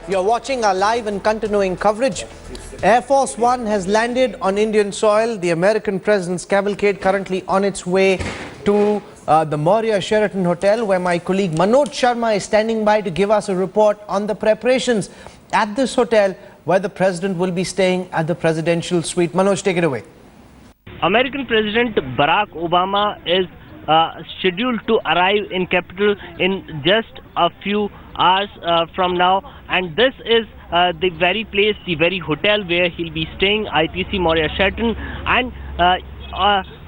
You're watching our live and continuing coverage. Air Force One has landed on Indian soil. The American president's cavalcade currently on its way to the Moria Sheraton Hotel, where my colleague Manoj Sharma is standing by to give us a report on the preparations at this hotel, where the president will be staying at the presidential suite. Manoj, take it away. American President Barack Obama is scheduled to arrive in capital in just a few hours from now, and this is the very place, the very hotel where he'll be staying, ITC Moria Sheraton. And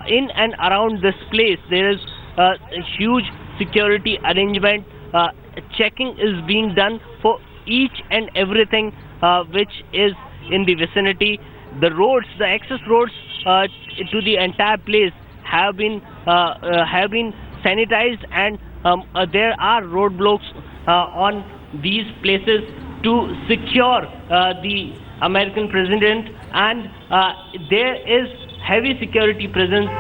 in and around this place there is a huge security arrangement. Checking is being done for each and everything which is in the vicinity. The roads, the access roads to the entire place have been sanitized, and there are roadblocks on these places to secure the American president, and there is heavy security presence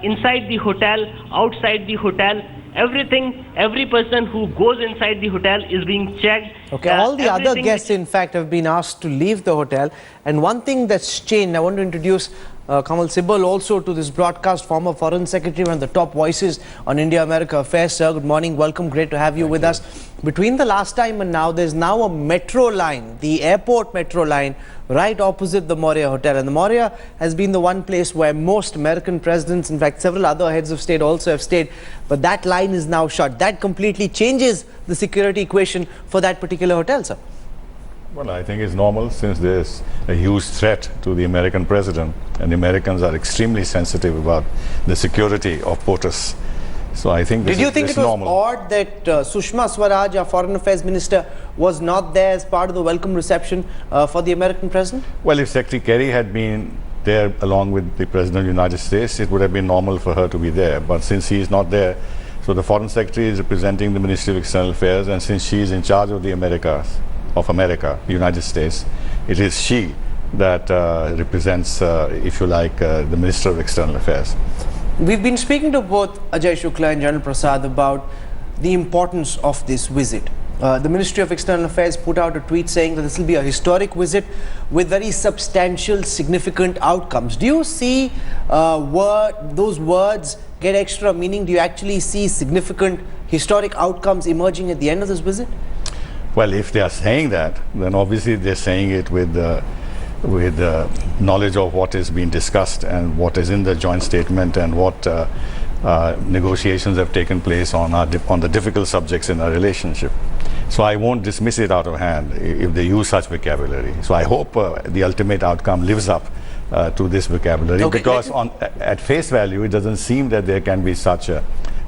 inside the hotel, outside the hotel. Everything, every person who goes inside the hotel is being checked. Okay, all the other guests in fact have been asked to leave the hotel, and one thing that's changed, I want to introduce Kamal Sibal also to this broadcast, former Foreign Secretary, one of the top voices on India-America affairs. Sir, good morning, welcome, great to have you with us. Between the last time and now, there's now a metro line, the airport metro line, right opposite the Moria Hotel. And the Moria has been the one place where most American presidents, in fact several other heads of state also have stayed, but that line is now shut. That completely changes the security equation for that particular hotel, sir. Well, I think it's normal, since there's a huge threat to the American president, and the Americans are extremely sensitive about the security of POTUS. So I think this Did you think it was normal. odd that Sushma Swaraj, our foreign affairs minister, was not there as part of the welcome reception for the American president? Well, if Secretary Kerry had been there along with the President of the United States, it would have been normal for her to be there. But since he is not there, so the Foreign Secretary is representing the Ministry of External Affairs, and since she is in charge of the America, the United States, it is she that represents, if you like, the Minister of External Affairs. We've been speaking to both Ajay Shukla and General Prasad about the importance of this visit. The Ministry of External Affairs put out a tweet saying that this will be a historic visit with very substantial, significant outcomes. Do you see those words get extra meaning? Do you actually see significant historic outcomes emerging at the end of this visit? Well, if they are saying that, then obviously they're saying it with knowledge of what is being discussed and what is in the joint statement, and what negotiations have taken place on the difficult subjects in our relationship. So I won't dismiss it out of hand if they use such vocabulary. So I hope the ultimate outcome lives up to this vocabulary, okay, because at face value it doesn't seem that there can be such a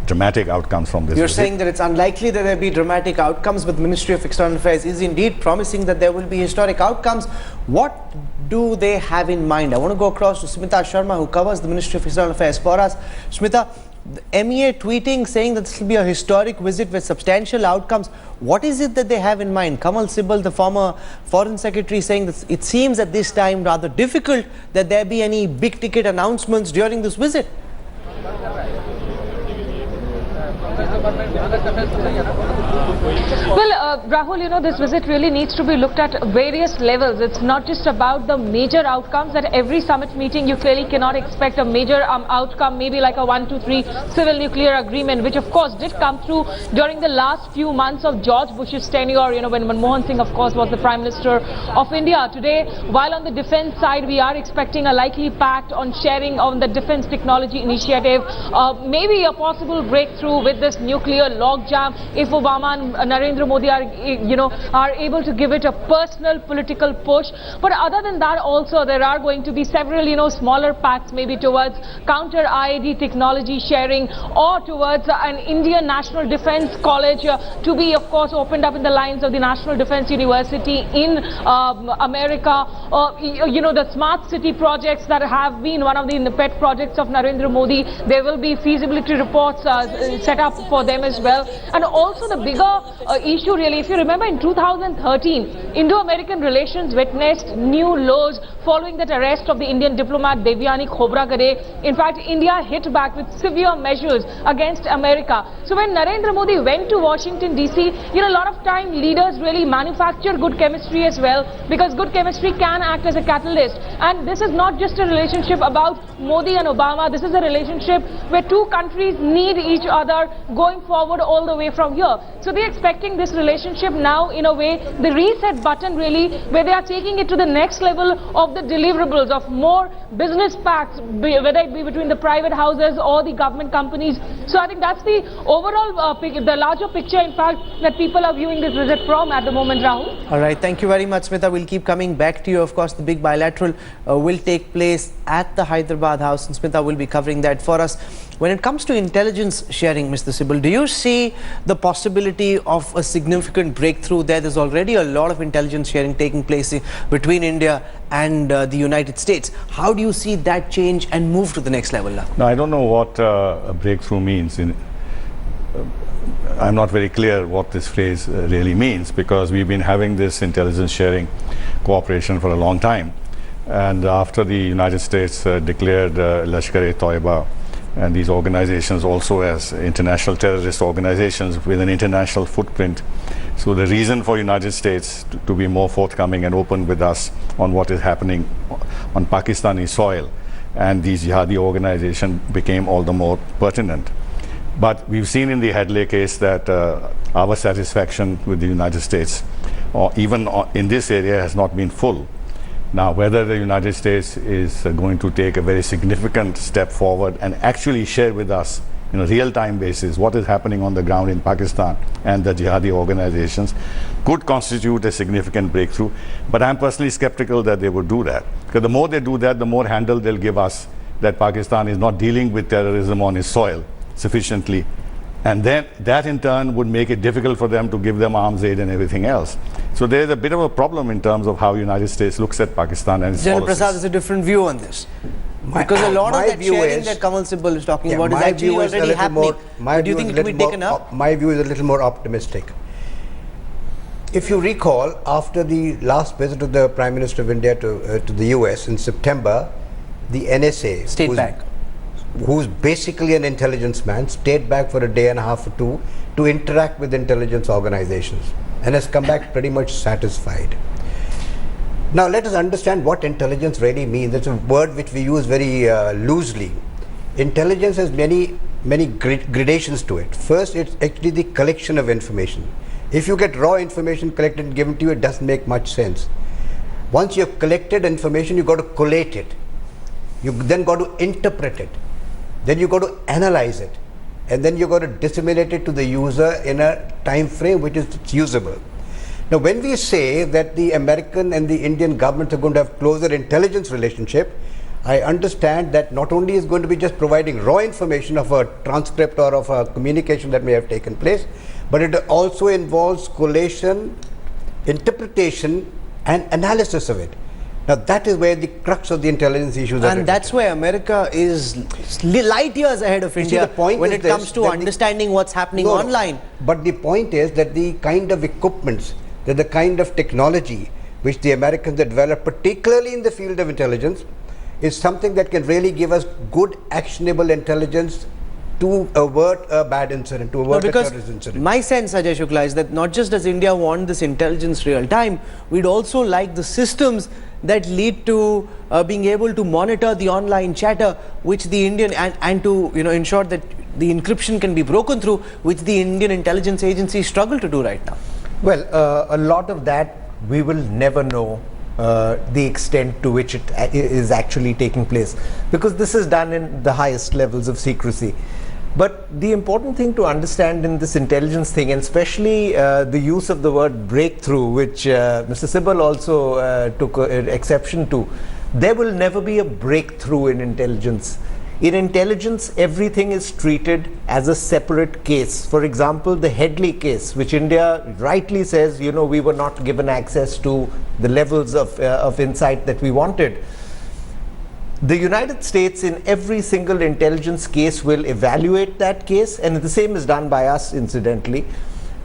dramatic outcomes from this. You're saying that it's unlikely that there will be dramatic outcomes, but the Ministry of External Affairs is indeed promising that there will be historic outcomes. What do they have in mind? I want to go across to Smita Sharma, who covers the Ministry of External Affairs for us. Smita, the MEA tweeting saying that this will be a historic visit with substantial outcomes. What is it that they have in mind? Kamal Sibal, the former Foreign Secretary, saying that it seems at this time rather difficult that there be any big ticket announcements during this visit. Well, Rahul, you know, this visit really needs to be looked at various levels. It's not just about the major outcomes. At every summit meeting, you clearly cannot expect a major outcome, maybe like a 1, 2, 3 civil nuclear agreement, which of course did come through during the last few months of George Bush's tenure, you know, when Manmohan Singh, of course, was the Prime Minister of India. Today, while on the defense side, we are expecting a likely pact on sharing on the defense technology initiative, maybe a possible breakthrough with this nuclear logjam if Obama and Narendra Modi are able to give it a personal political push. But other than that, also there are going to be several, smaller pacts, maybe towards counter IED technology sharing, or towards an Indian National Defense College to be, of course, opened up in the lines of the National Defense University in America. The smart city projects that have been one of the pet projects of Narendra Modi. There will be feasibility reports set up tough for them as well. And also the bigger issue really, if you remember in 2013, Indo-American relations witnessed new lows following that arrest of the Indian diplomat Devyani Khobragade. In fact, India hit back with severe measures against America. So when Narendra Modi went to Washington DC, a lot of time leaders really manufacture good chemistry as well, because good chemistry can act as a catalyst. And this is not just a relationship about Modi and Obama. This is a relationship where two countries need each other going forward all the way from here. So they're expecting this relationship now, in a way, the reset button really, where they are taking it to the next level of the deliverables of more business pacts, whether it be between the private houses or the government companies. So I think that's the overall, the larger picture, in fact, that people are viewing this visit from at the moment, Rahul. All right, thank you very much, Smita. We'll keep coming back to you. Of course, the big bilateral will take place at the Hyderabad House, and Smita will be covering that for us. When it comes to intelligence sharing, Mr. Sibal, do you see the possibility of a significant breakthrough there? There's already a lot of intelligence sharing taking place between India and the United States. How do you see that change and move to the next level now? No, I don't know what a breakthrough means. I'm not very clear what this phrase really means, because we've been having this intelligence sharing cooperation for a long time. And after the United States declared Lashkar-e-Toiba and these organizations also as international terrorist organizations with an international footprint. So the reason for United States to be more forthcoming and open with us on what is happening on Pakistani soil and these jihadi organizations became all the more pertinent. But we've seen in the Headley case that our satisfaction with the United States, or even in this area, has not been full. Now, whether the United States is going to take a very significant step forward and actually share with us in a real-time basis what is happening on the ground in Pakistan and the jihadi organizations could constitute a significant breakthrough. But I'm personally skeptical that they would do that, because the more they do that, the more handle they'll give us that Pakistan is not dealing with terrorism on its soil sufficiently. And then that in turn would make it difficult for them to give them arms aid and everything else. So there is a bit of a problem in terms of how United States looks at Pakistan and its General policies. Prasad has a different view on this. Because a lot of that sharing that Kamal Sibal is talking about is actually already happening. Do you think it will be taken up? My view is a little more optimistic. If you recall, after the last visit of the Prime Minister of India to the US in September, the NSA, State back, who's basically an intelligence man, stayed back for a day and a half or two to interact with intelligence organizations and has come back pretty much satisfied. Now let us understand what intelligence really means. It's a word which we use very loosely. Intelligence has many gradations to it. First, it's actually the collection of information. If you get raw information collected and given to you, it doesn't make much sense. Once you've collected information, you've got to collate it. You've then got to interpret it. Then you got to analyze it, and then you got to disseminate it to the user in a time frame which is usable. Now, when we say that the American and the Indian governments are going to have closer intelligence relationship, I understand that not only is going to be just providing raw information of a transcript or of a communication that may have taken place, but it also involves collation, interpretation, and analysis of it. Now that is where the crux of the intelligence issues are. And that's where America is light years ahead of India when it comes to understanding what's happening online. But the point is that the kind of equipments, that the kind of technology which the Americans have developed, particularly in the field of intelligence, is something that can really give us good actionable intelligence to avert a bad incident, to avert a terrorist incident. My sense, Ajay Shukla, is that not just does India want this intelligence real time, we'd also like the systems that lead to being able to monitor the online chatter, which the Indian and to ensure that the encryption can be broken through, which the Indian intelligence agencies struggle to do right now. Well, a lot of that we will never know the extent to which it is actually taking place, because this is done in the highest levels of secrecy. But the important thing to understand in this intelligence thing, and especially the use of the word breakthrough, which Mr. Sibal also took exception to, there will never be a breakthrough in intelligence. In intelligence, everything is treated as a separate case. For example, the Headley case, which India rightly says, we were not given access to the levels of insight that we wanted. The United States in every single intelligence case will evaluate that case, and the same is done by us incidentally.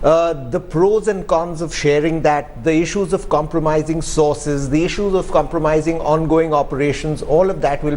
The pros and cons of sharing that, the issues of compromising sources, the issues of compromising ongoing operations, all of that will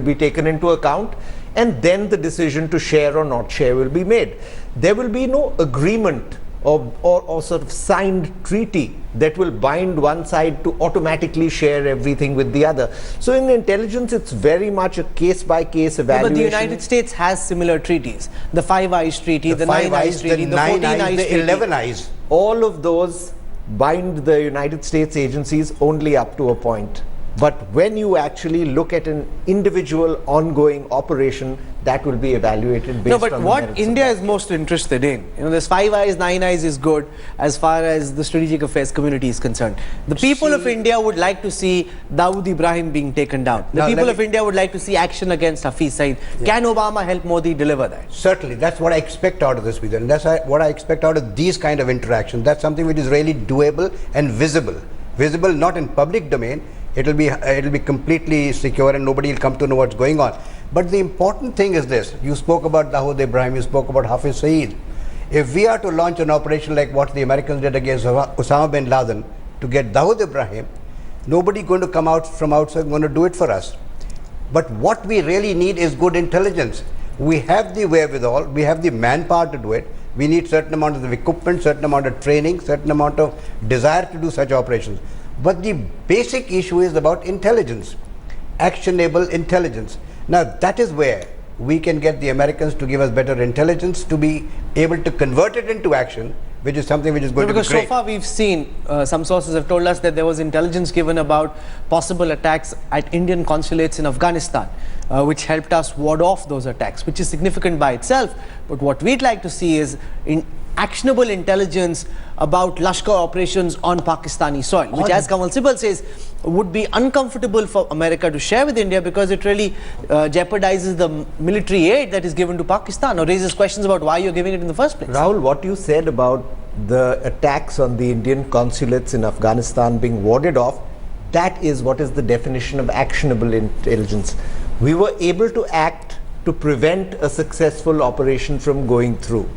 be taken into account, and then the decision to share or not share will be made. There will be no agreement or sort of signed treaty that will bind one side to automatically share everything with the other. So in intelligence, it's very much a case-by-case evaluation. But the United States has similar treaties. The Five Eyes Treaty, the Nine Eyes Treaty, the 14 Eyes Treaty. The 11 Eyes. All of those bind the United States agencies only up to a point. But when you actually look at an individual ongoing operation, that will be evaluated based on the what merits India of is most interested in, this Five Eyes, Nine Eyes is good as far as the strategic affairs community is concerned. The people of India would like to see Dawood Ibrahim being taken down. The people of India would like to see action against Hafiz Saeed. Yeah. Can Obama help Modi deliver that? Certainly, that's what I expect out of this video, and that's what I expect out of these kind of interactions. That's something which is really doable and visible. Visible not in public domain. It'll be completely secure and nobody will come to know what's going on. But the important thing is this: you spoke about Dawood Ibrahim, you spoke about Hafiz Saeed. If we are to launch an operation like what the Americans did against Osama bin Laden to get Dawood Ibrahim, nobody going to come out from outside going to do it for us. But what we really need is good intelligence. We have the wherewithal, we have the manpower to do it. We need certain amount of equipment, certain amount of training, certain amount of desire to do such operations. But the basic issue is about intelligence, actionable intelligence. Now that is where we can get the Americans to give us better intelligence to be able to convert it into action, which is something which is going to be great. Because so far we've seen, some sources have told us that there was intelligence given about possible attacks at Indian consulates in Afghanistan, which helped us ward off those attacks, which is significant by itself. But what we'd like to see is actionable intelligence about Lashkar operations on Pakistani soil, which, as Kamal Sibal says, would be uncomfortable for America to share with India because it really jeopardizes the military aid that is given to Pakistan, or raises questions about why you're giving it in the first place. Rahul, what you said about the attacks on the Indian consulates in Afghanistan being warded off, that is what is the definition of actionable intelligence. We were able to act to prevent a successful operation from going through.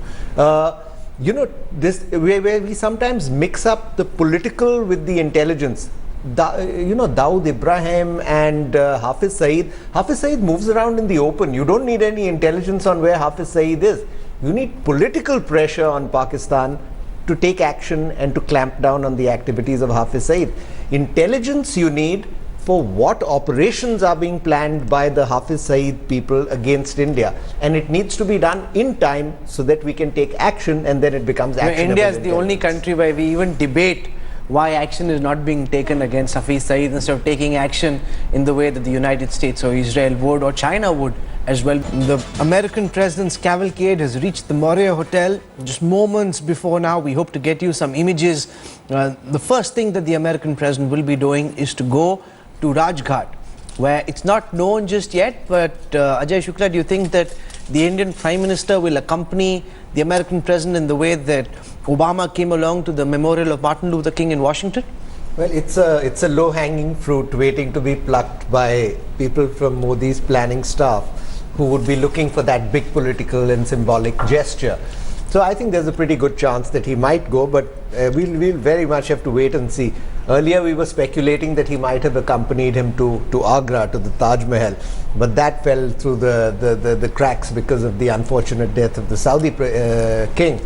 This where we sometimes mix up the political with the intelligence. Dawood Ibrahim and Hafiz Saeed. Hafiz Saeed moves around in the open. You don't need any intelligence on where Hafiz Saeed is. You need political pressure on Pakistan to take action and to clamp down on the activities of Hafiz Saeed. Intelligence you need for what operations are being planned by the Hafiz Saeed people against India, and it needs to be done in time so that we can take action and then it becomes actionable. India is the only country where we even debate why action is not being taken against Hafiz Saeed instead of taking action in the way that the United States or Israel would, or China would as well. The American president's cavalcade has reached the Marriott Hotel just moments before now. We hope to get you some images. The first thing that the American president will be doing is to go to Rajghat, where it's not known just yet, but Ajay Shukla, do you think that the Indian Prime Minister will accompany the American President in the way that Obama came along to the memorial of Martin Luther King in Washington? Well, it's a low-hanging fruit waiting to be plucked by people from Modi's planning staff who would be looking for that big political and symbolic gesture. So I think there's a pretty good chance that he might go, but we'll very much have to wait and see. Earlier we were speculating that he might have accompanied him to Agra, to the Taj Mahal, but that fell through the cracks because of the unfortunate death of the Saudi king.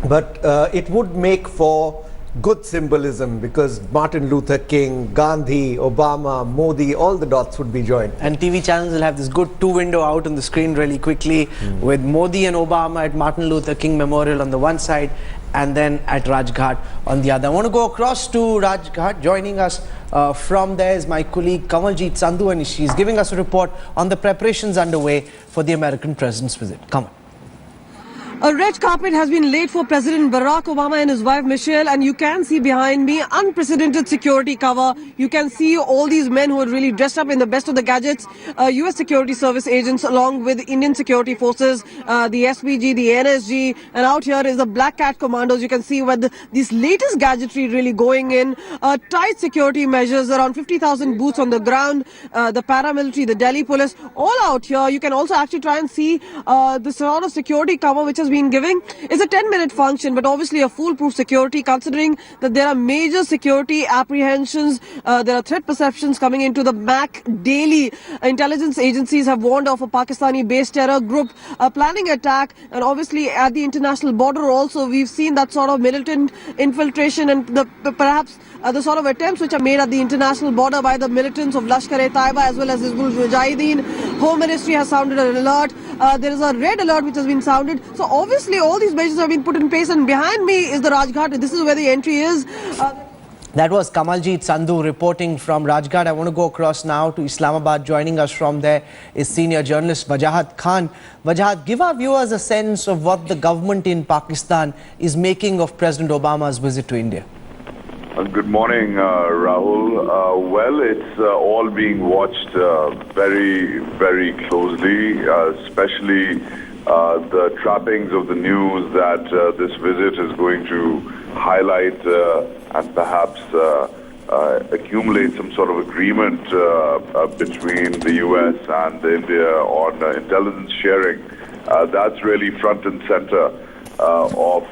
But it would make for good symbolism because Martin Luther King, Gandhi, Obama, Modi, all the dots would be joined. And TV channels will have this good two-window out on the screen really quickly with Modi and Obama at Martin Luther King Memorial on the one side and then at Rajghat on the other. I want to go across to Rajghat. Joining us from there is my colleague Kamaljeet Sandhu, and she's giving us a report on the preparations underway for the American president's visit. Kamal. A red carpet has been laid for President Barack Obama and his wife Michelle, and you can see behind me unprecedented security cover. You can see all these men who are really dressed up in the best of the gadgets, US Security Service agents along with Indian security forces, the SPG, the NSG, and out here is the Black Cat Commandos. You can see where this latest gadgetry really going in. Tight security measures, around 50,000 boots on the ground, the paramilitary, the Delhi police, all out here. You can also actually try and see the sort of security cover which has been giving. It's a 10-minute function, but obviously a foolproof security, considering that there are major security apprehensions. There are threat perceptions coming into the MAC daily. Intelligence agencies have warned of a Pakistani-based terror group planning attack, and obviously at the international border also we've seen that sort of militant infiltration and perhaps the sort of attempts which are made at the international border by the militants of Lashkar-e-Taiba as well as Hizbul Mujahideen. Home Ministry has sounded an alert. There is a red alert which has been sounded. So obviously all these measures have been put in place, and behind me is the Rajghat. This is where the entry is. That was Kamaljeet Sandhu reporting from Rajghat. I want to go across now to Islamabad. Joining us from there is senior journalist Wajahat Khan. Wajahat, give our viewers a sense of what the government in Pakistan is making of President Obama's visit to India. Good morning, Rahul. Well, it's all being watched very, very closely, especially the trappings of the news that this visit is going to highlight and perhaps accumulate some sort of agreement between the U.S. and India on intelligence sharing. That's really front and center of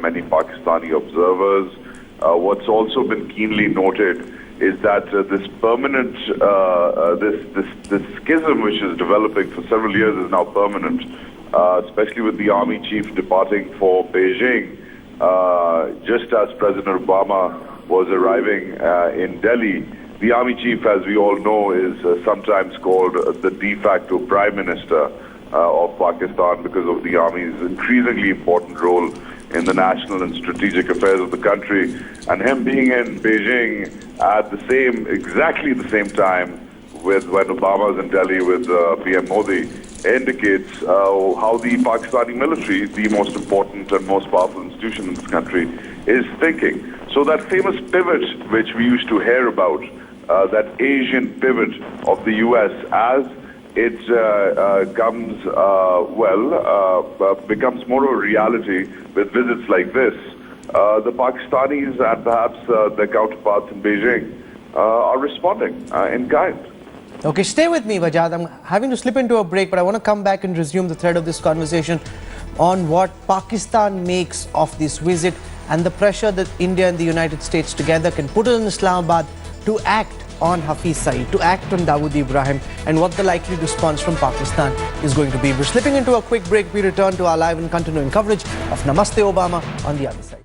many Pakistani observers. What's also been keenly noted is that this permanent, this schism which is developing for several years is now permanent, especially with the army chief departing for Beijing, just as President Obama was arriving in Delhi. The army chief, as we all know, is sometimes called the de facto prime minister of Pakistan because of the army's increasingly important role in the national and strategic affairs of the country, and him being in Beijing at exactly the same time with when Obama's in Delhi with PM Modi indicates how the Pakistani military, the most important and most powerful institution in this country, is thinking. So that famous pivot which we used to hear about, that Asian pivot of the US as it becomes more of a reality with visits like this. The Pakistanis and perhaps their counterparts in Beijing are responding in kind. Okay, stay with me, Wajahat. I'm having to slip into a break, but I want to come back and resume the thread of this conversation on what Pakistan makes of this visit and the pressure that India and the United States together can put on Islamabad to act on Hafiz Saeed, to act on Dawood Ibrahim, and what the likely response from Pakistan is going to be. We're slipping into a quick break. We return to our live and continuing coverage of Namaste Obama on the other side.